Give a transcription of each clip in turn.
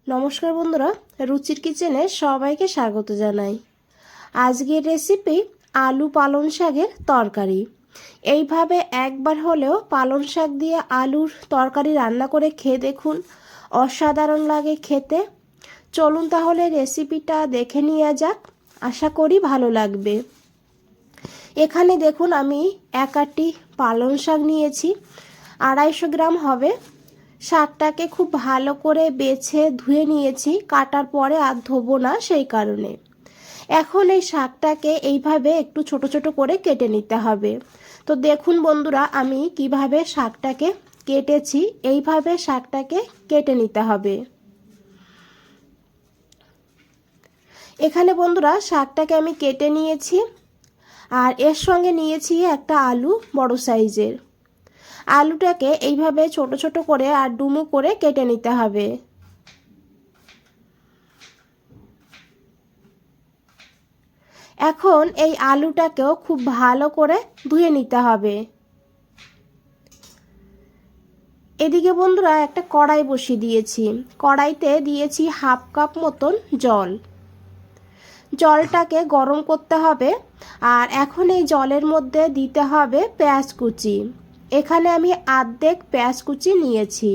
নমস্কার বন্ধুরা, রুচির কিচেনে সবাইকে স্বাগত জানাই। আজকের রেসিপি আলু পালং শাকের তরকারি। এইভাবে একবার হলেও পালং শাক দিয়ে আলুর তরকারি রান্না করে খেয়ে দেখুন, অসাধারণ লাগে খেতে। চলুন তাহলে রেসিপিটা দেখে নেওয়া যাক, আশা করি ভালো লাগবে। এখানে দেখুন আমি এক আটি পালং শাক নিয়েছি, 250 গ্রাম হবে। শাকটাকে খুব ভালো করে বেছে ধুয়ে নিয়েছি, কাটার পরে আর ধোবো না সেই কারণে। এখন এই শাকটাকে এইভাবে একটু ছোট ছোট করে কেটে নিতে হবে। তো দেখুন বন্ধুরা, আমি কিভাবে শাকটাকে কেটেছি, এইভাবে শাকটাকে কেটে নিতে হবে। এখানে বন্ধুরা শাকটাকে আমি কেটে নিয়েছি, আর এর সঙ্গে নিয়েছি একটা আলু বড় সাইজের। আলুটাকে এইভাবে ছোট ছোট করে আর ডুমো করে কেটে নিতে হবে। এখন এই আলুটাকেও খুব ভালো করে ধুয়ে নিতে হবে। এদিকে বন্ধুরা একটা কড়াই বসিয়ে দিয়েছি, কড়াইতে দিয়েছি হাফ কাপ মতন জল। জলটাকে গরম করতে হবে, আর এখন এই জলের মধ্যে দিতে হবে পেঁয়াজ কুচি। এখানে আমি অর্ধেক পেঁয়াজ কুচি নিয়েছি।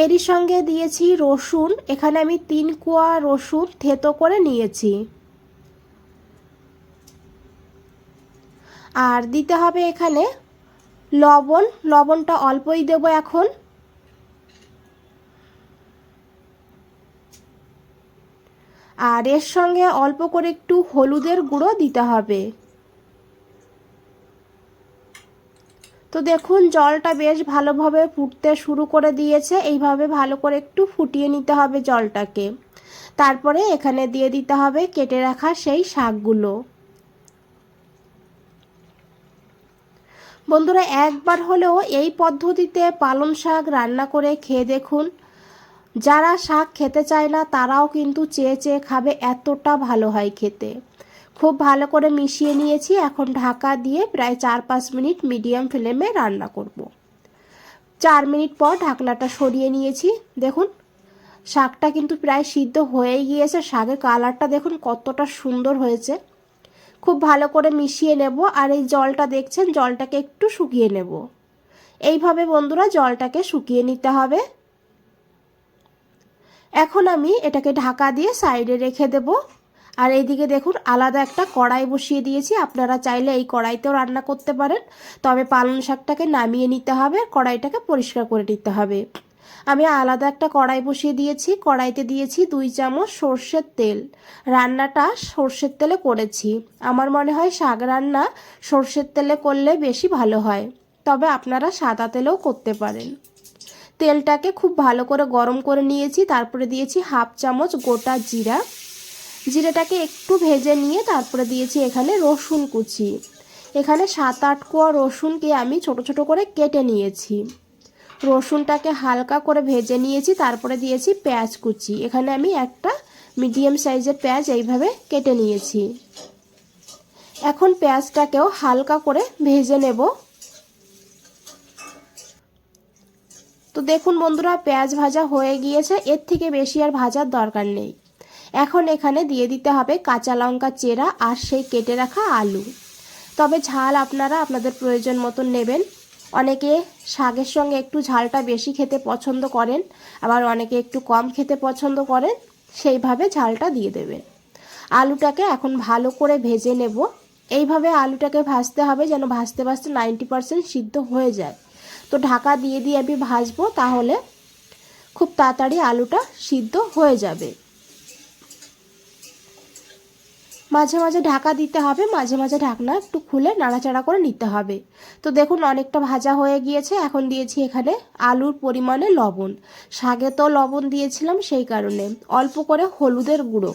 এরই সঙ্গে দিয়েছি রসুন, এখানে আমি 3 কোয়া রসুন থেতো করে নিয়েছি। আর দিতে হবে এখানে লবণ, লবণটা অল্পই দেব এখন। আর এর সঙ্গে অল্প করে একটু হলুদের গুঁড়ো দিতে হবে। তো দেখুন জলটা বেশ ভালোভাবে ফুটতে শুরু করে দিয়েছে, এইভাবে ভালো করে একটু ফুটিয়ে নিতে হবে জলটাকে। তারপরে এখানে দিয়ে দিতে হবে কেটে রাখা সেই শাকগুলো। বন্ধুরা একবার হলেও এই পদ্ধতিতে পালং শাক রান্না করে খেয়ে দেখুন। যারা শাক খেতে চায় না তারাও কিন্তু চেয়ে চেয়ে খাবে, এতটা ভালো হয় খেতে। খুব ভালো করে মিশিয়ে নিয়েছি, এখন ঢাকা দিয়ে প্রায় 4-5 মিনিট মিডিয়াম ফ্লেমে রান্না করব। 4 মিনিট পর ঢাকনাটা সরিয়ে নিয়েছি। দেখুন শাকটা কিন্তু প্রায় সিদ্ধ হয়েই গিয়েছে, শাকের কালারটা দেখুন কতটা সুন্দর হয়েছে। খুব ভালো করে মিশিয়ে নেব, আর এই জলটা দেখছেন জলটাকে একটু শুকিয়ে নেব। এইভাবে বন্ধুরা জলটাকে শুকিয়ে নিতে হবে। এখন আমি এটাকে ঢাকা দিয়ে সাইডে রেখে দেব। আর এইদিকে দেখুন আলাদা একটা কড়াই বসিয়ে দিয়েছি, আপনারা চাইলে এই কড়াইতেও রান্না করতে পারেন, তবে পালং শাকটাকে নামিয়ে নিতে হবে, কড়াইটাকে পরিষ্কার করে নিতে হবে। আমি আলাদা একটা কড়াই বসিয়ে দিয়েছি, কড়াইতে দিয়েছি 2 চামচ সর্ষের তেল। রান্নাটা সর্ষের তেলে করেছি, আমার মনে হয় শাক রান্না সর্ষের তেলে করলে বেশি ভালো হয়, তবে আপনারা সাদা তেলেও করতে পারেন। তেলটাকে খুব ভালো করে গরম করে নিয়েছি, তারপরে দিয়েছি হাফ চামচ গোটা জিরা। জিরাটাকে একটু ভেজে নিয়ে তারপরে দিয়েছি এখানে রসুন কুচি। এখানে 7-8 কোয়া রসুনকে আমি ছোট ছোট করে কেটে নিয়েছি। রসুনটাকে হালকা করে ভেজে নিয়েছি, তারপরে দিয়েছি পেঁয়াজ কুচি। এখানে আমি একটা মিডিয়াম সাইজের পেঁয়াজ এইভাবে কেটে নিয়েছি। এখন পেঁয়াজটাকেও হালকা করে ভেজে নেব। তো দেখুন বন্ধুরা পেঁয়াজ ভাজা হয়ে গিয়েছে, এর থেকে বেশি আর ভাজার দরকার নেই। এখন এখানে দিয়ে দিতে হবে কাঁচা লঙ্কা চেরা আর সেই কেটে রাখা আলু। তবে ঝাল আপনারা আপনাদের প্রয়োজন মতন নেবেন। অনেকে শাকের সঙ্গে একটু ঝালটা বেশি খেতে পছন্দ করেন, আবার অনেকে একটু কম খেতে পছন্দ করেন, সেইভাবে ঝালটা দিয়ে দেবেন। আলুটাকে এখন ভালো করে ভেজে নেব। এইভাবে আলুটাকে ভাজতে হবে যেন ভাজতে ভাজতে 90% সিদ্ধ হয়ে যায়। তো ঢাকা দিয়ে দিয়ে আমি ভাজবো, তাহলে খুব তাড়াতাড়ি আলুটা সিদ্ধ হয়ে যাবে। মাঝে মাঝে ঢাকা দিতে হবে, মাঝে মাঝে ঢাকনা একটু খুলে নাড়াচাড়া করে নিতে হবে। তো দেখুন অনেকটা ভাজা হয়ে গিয়েছে, এখন দিয়েছি এখানে আলুর পরিমাণে লবণ। শাকে তো লবণ দিয়েছিলাম সেই কারণে অল্প করে হলুদের গুঁড়ো।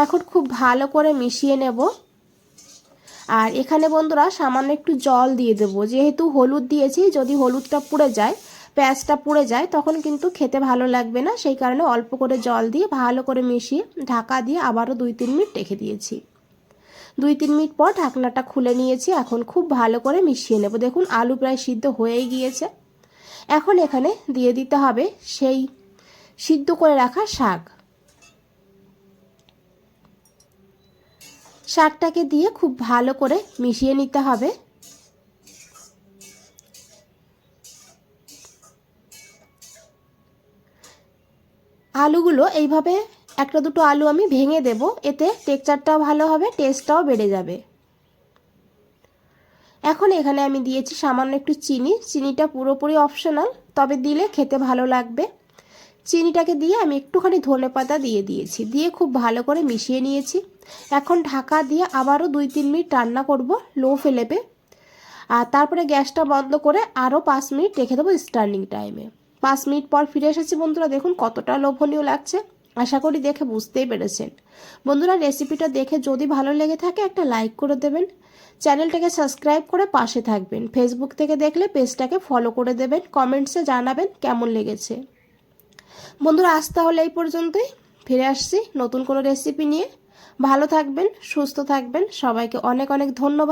এখন খুব ভালো করে মিশিয়ে নেব। আর এখানে বন্ধুরা সামান্য একটু জল দিয়ে দেবো, যেহেতু হলুদ দিয়েছি, যদি হলুদটা পুড়ে যায়, পেঁয়াজটা পুড়ে যায়, তখন কিন্তু খেতে ভালো লাগবে না, সেই কারণে অল্প করে জল দিয়ে ভালো করে মিশিয়ে ঢাকা দিয়ে আবারও 2-3 মিনিট রেখে দিয়েছি। 2-3 মিনিট পর ঢাকনাটা খুলে নিয়েছি, এখন খুব ভালো করে মিশিয়ে নেব। দেখুন আলু প্রায় সিদ্ধ হয়েই গিয়েছে। এখন এখানে দিয়ে দিতে হবে সেই সিদ্ধ করে রাখা শাক। শাকটাকে দিয়ে খুব ভালো করে মিশিয়ে নিতে হবে। আলুগুলো এইভাবে একটা দুটো আলু আমি ভেঙে দেব, এতে টেক্সচারটাও ভালো হবে, টেস্টটাও বেড়ে যাবে। এখন এখানে আমি দিয়েছি সামান্য একটু চিনি। চিনিটা পুরোপুরি অপশনাল, তবে দিলে খেতে ভালো লাগবে। চিনিটাকে দিয়ে আমি একটুখানি ধনেপাতা দিয়ে দিয়েছি, দিয়ে খুব ভালো করে মিশিয়ে নিয়েছি। এখন ঢাকা দিয়ে আবারও 2-3 মিনিট রান্না করব লো ফ্লেমে। আর তারপরে গ্যাসটা বন্ধ করে আরও 5 মিনিট রেখে দেবো স্ট্যান্ডিং টাইমে। 5 মিনিট পর ফিরে এসেছি বন্ধুরা, দেখুন কতটা লোভনীয় লাগছে। আশা করি দেখে বুঝতেই পেরেছেন। বন্ধুরা, রেসিপিটা দেখে যদি ভালো লেগে থাকে একটা লাইক করে দেবেন, চ্যানেলটাকে সাবস্ক্রাইব করে পাশে থাকবেন। ফেসবুক থেকে দেখলে পেজটাকে ফলো করে দেবেন, কমেন্টসে জানাবেন কেমন লেগেছে। বন্ধুরা, আজ তাহলে এই পর্যন্তই, ফিরে আসছি নতুন কোনো রেসিপি নিয়ে। ভালো থাকবেন, সুস্থ থাকবেন, সবাইকে অনেক অনেক ধন্যবাদ।